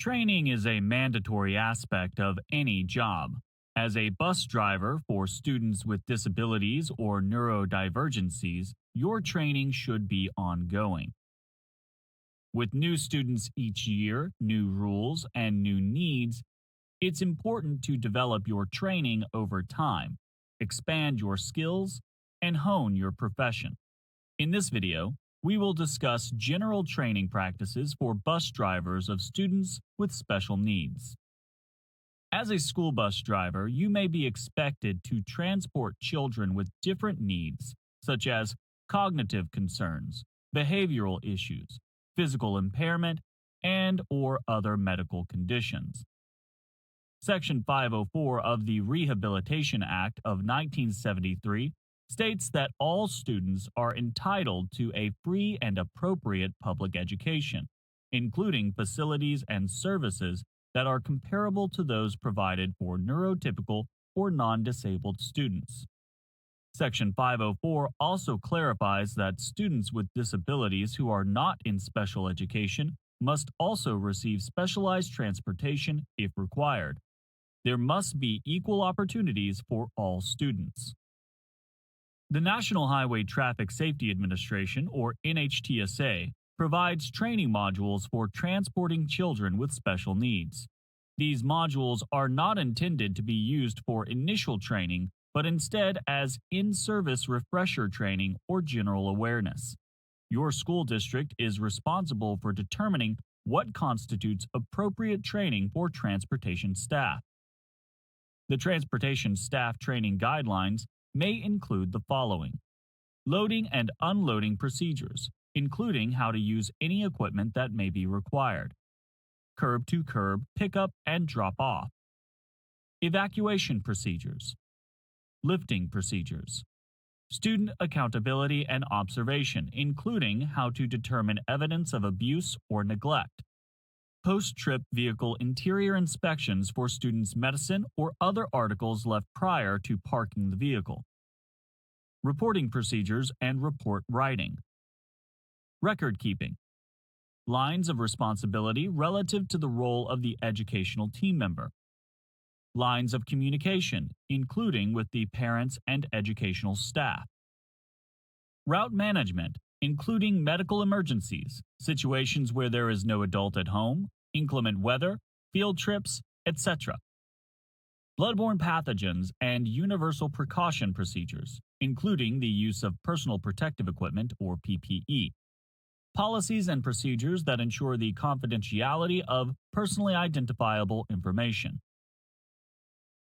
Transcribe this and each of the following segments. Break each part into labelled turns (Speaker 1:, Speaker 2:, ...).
Speaker 1: Training is a mandatory aspect of any job. As a bus driver for students with disabilities or neurodivergencies, your training should be ongoing. With new students each year, new rules, and new needs, it's important to develop your training over time, expand your skills, and hone your profession. In this video, we will discuss general training practices for bus drivers of students with special needs. As a school bus driver, you may be expected to transport children with different needs, such as cognitive concerns, behavioral issues, physical impairment, and/or other medical conditions. Section 504 of the Rehabilitation Act of 1973 states that all students are entitled to a free and appropriate public education, including facilities and services that are comparable to those provided for neurotypical or non-disabled students. Section 504 also clarifies that students with disabilities who are not in special education must also receive specialized transportation if required. There must be equal opportunities for all students. The National Highway Traffic Safety Administration, or NHTSA, provides training modules for transporting children with special needs. These modules are not intended to be used for initial training, but instead as in-service refresher training or general awareness. Your school district is responsible for determining what constitutes appropriate training for transportation staff. The transportation staff training guidelines may include the following: loading and unloading procedures, including how to use any equipment that may be required, curb-to-curb pickup and drop-off, evacuation procedures, lifting procedures, student accountability and observation, including how to determine evidence of abuse or neglect, post-trip vehicle interior inspections for students' medicine or other articles left prior to parking the vehicle, reporting procedures and report writing, record keeping, lines of responsibility relative to the role of the educational team member, lines of communication, including with the parents and educational staff, route management, including medical emergencies, situations where there is no adult at home, inclement weather, field trips, etc. Bloodborne pathogens and universal precaution procedures, including the use of personal protective equipment or PPE. Policies and procedures that ensure the confidentiality of personally identifiable information.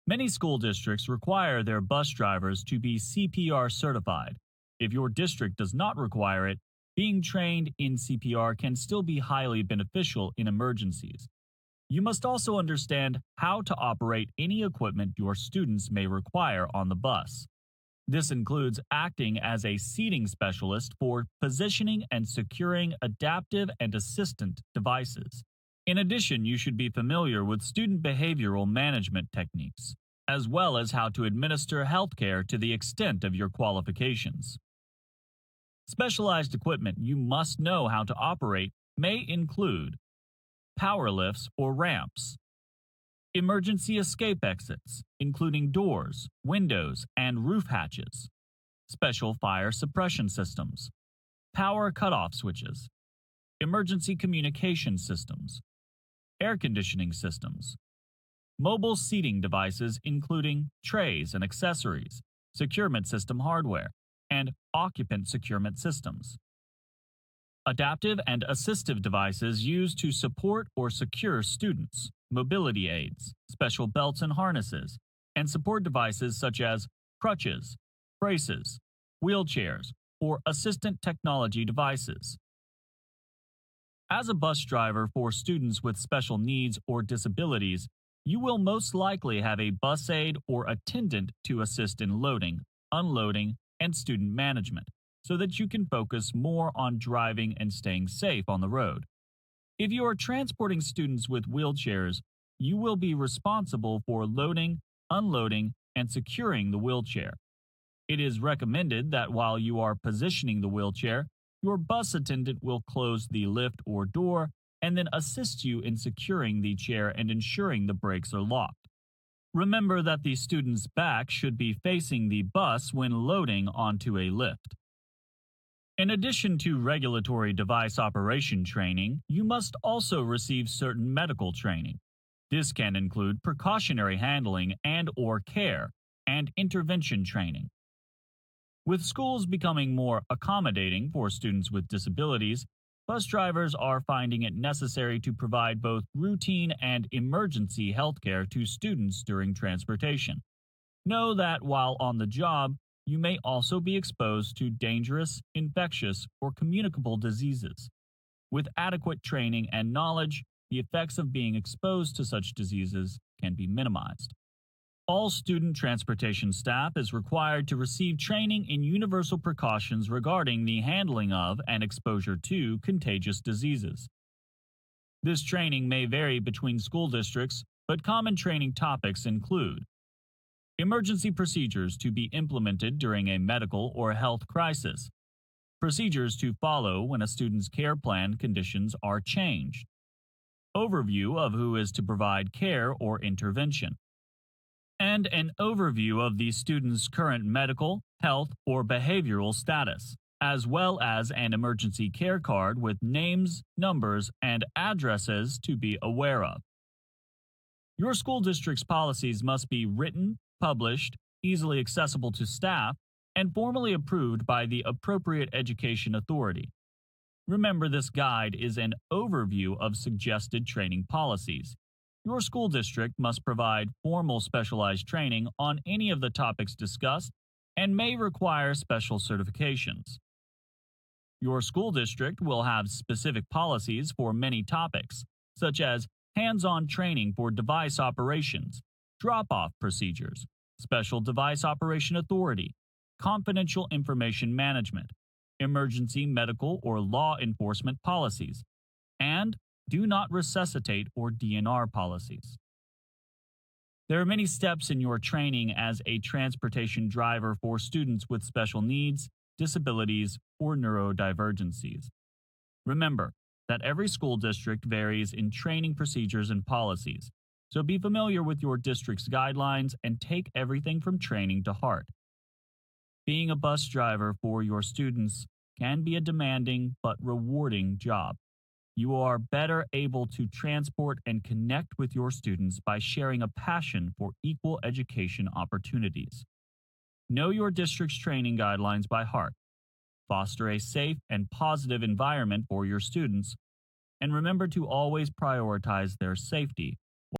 Speaker 1: Many school districts require their bus drivers to be CPR certified. If your district does not require it, being trained in CPR can still be highly beneficial in emergencies. You must also understand how to operate any equipment your students may require on the bus. This includes acting as a seating specialist for positioning and securing adaptive and assistant devices. In addition, you should be familiar with student behavioral management techniques, as well as how to administer healthcare to the extent of your qualifications. Specialized equipment you must know how to operate may include power lifts or ramps, emergency escape exits, including doors, windows, and roof hatches, special fire suppression systems, power cutoff switches, emergency communication systems, air conditioning systems, mobile seating devices including trays and accessories, securement system hardware, and occupant securement systems. Adaptive and assistive devices used to support or secure students, mobility aids, special belts and harnesses, and support devices such as crutches, braces, wheelchairs, or assistant technology devices. As a bus driver for students with special needs or disabilities, you will most likely have a bus aide or attendant to assist in loading, unloading, and student management, so that you can focus more on driving and staying safe on the road. If you are transporting students with wheelchairs, you will be responsible for loading, unloading, and securing the wheelchair. It is recommended that while you are positioning the wheelchair, your bus attendant will close the lift or door and then assist you in securing the chair and ensuring the brakes are locked. Remember that the student's back should be facing the bus when loading onto a lift. In addition to regulatory device operation training, you must also receive certain medical training. This can include precautionary handling and/or care and intervention training. With schools becoming more accommodating for students with disabilities, bus drivers are finding it necessary to provide both routine and emergency healthcare to students during transportation. Know that while on the job, you may also be exposed to dangerous, infectious, or communicable diseases. With adequate training and knowledge, the effects of being exposed to such diseases can be minimized. All student transportation staff is required to receive training in universal precautions regarding the handling of and exposure to contagious diseases. This training may vary between school districts, but common training topics include emergency procedures to be implemented during a medical or health crisis, procedures to follow when a student's care plan conditions are changed, overview of who is to provide care or intervention, and an overview of the student's current medical, health, or behavioral status, as well as an emergency care card with names, numbers, and addresses to be aware of. Your school district's policies must be written, published, easily accessible to staff, and formally approved by the appropriate education authority. Remember, this guide is an overview of suggested training policies. Your school district must provide formal specialized training on any of the topics discussed and may require special certifications. Your school district will have specific policies for many topics, such as hands-on training for device operations, drop-off procedures, special device operation authority, confidential information management, emergency medical or law enforcement policies, and do not resuscitate or DNR policies. There are many steps in your training as a transportation driver for students with special needs, disabilities, or neurodivergencies. Remember that every school district varies in training procedures and policies, so be familiar with your district's guidelines and take everything from training to heart. Being a bus driver for your students can be a demanding but rewarding job. You are better able to transport and connect with your students by sharing a passion for equal education opportunities. Know your district's training guidelines by heart. Foster a safe and positive environment for your students, and remember to always prioritize their safety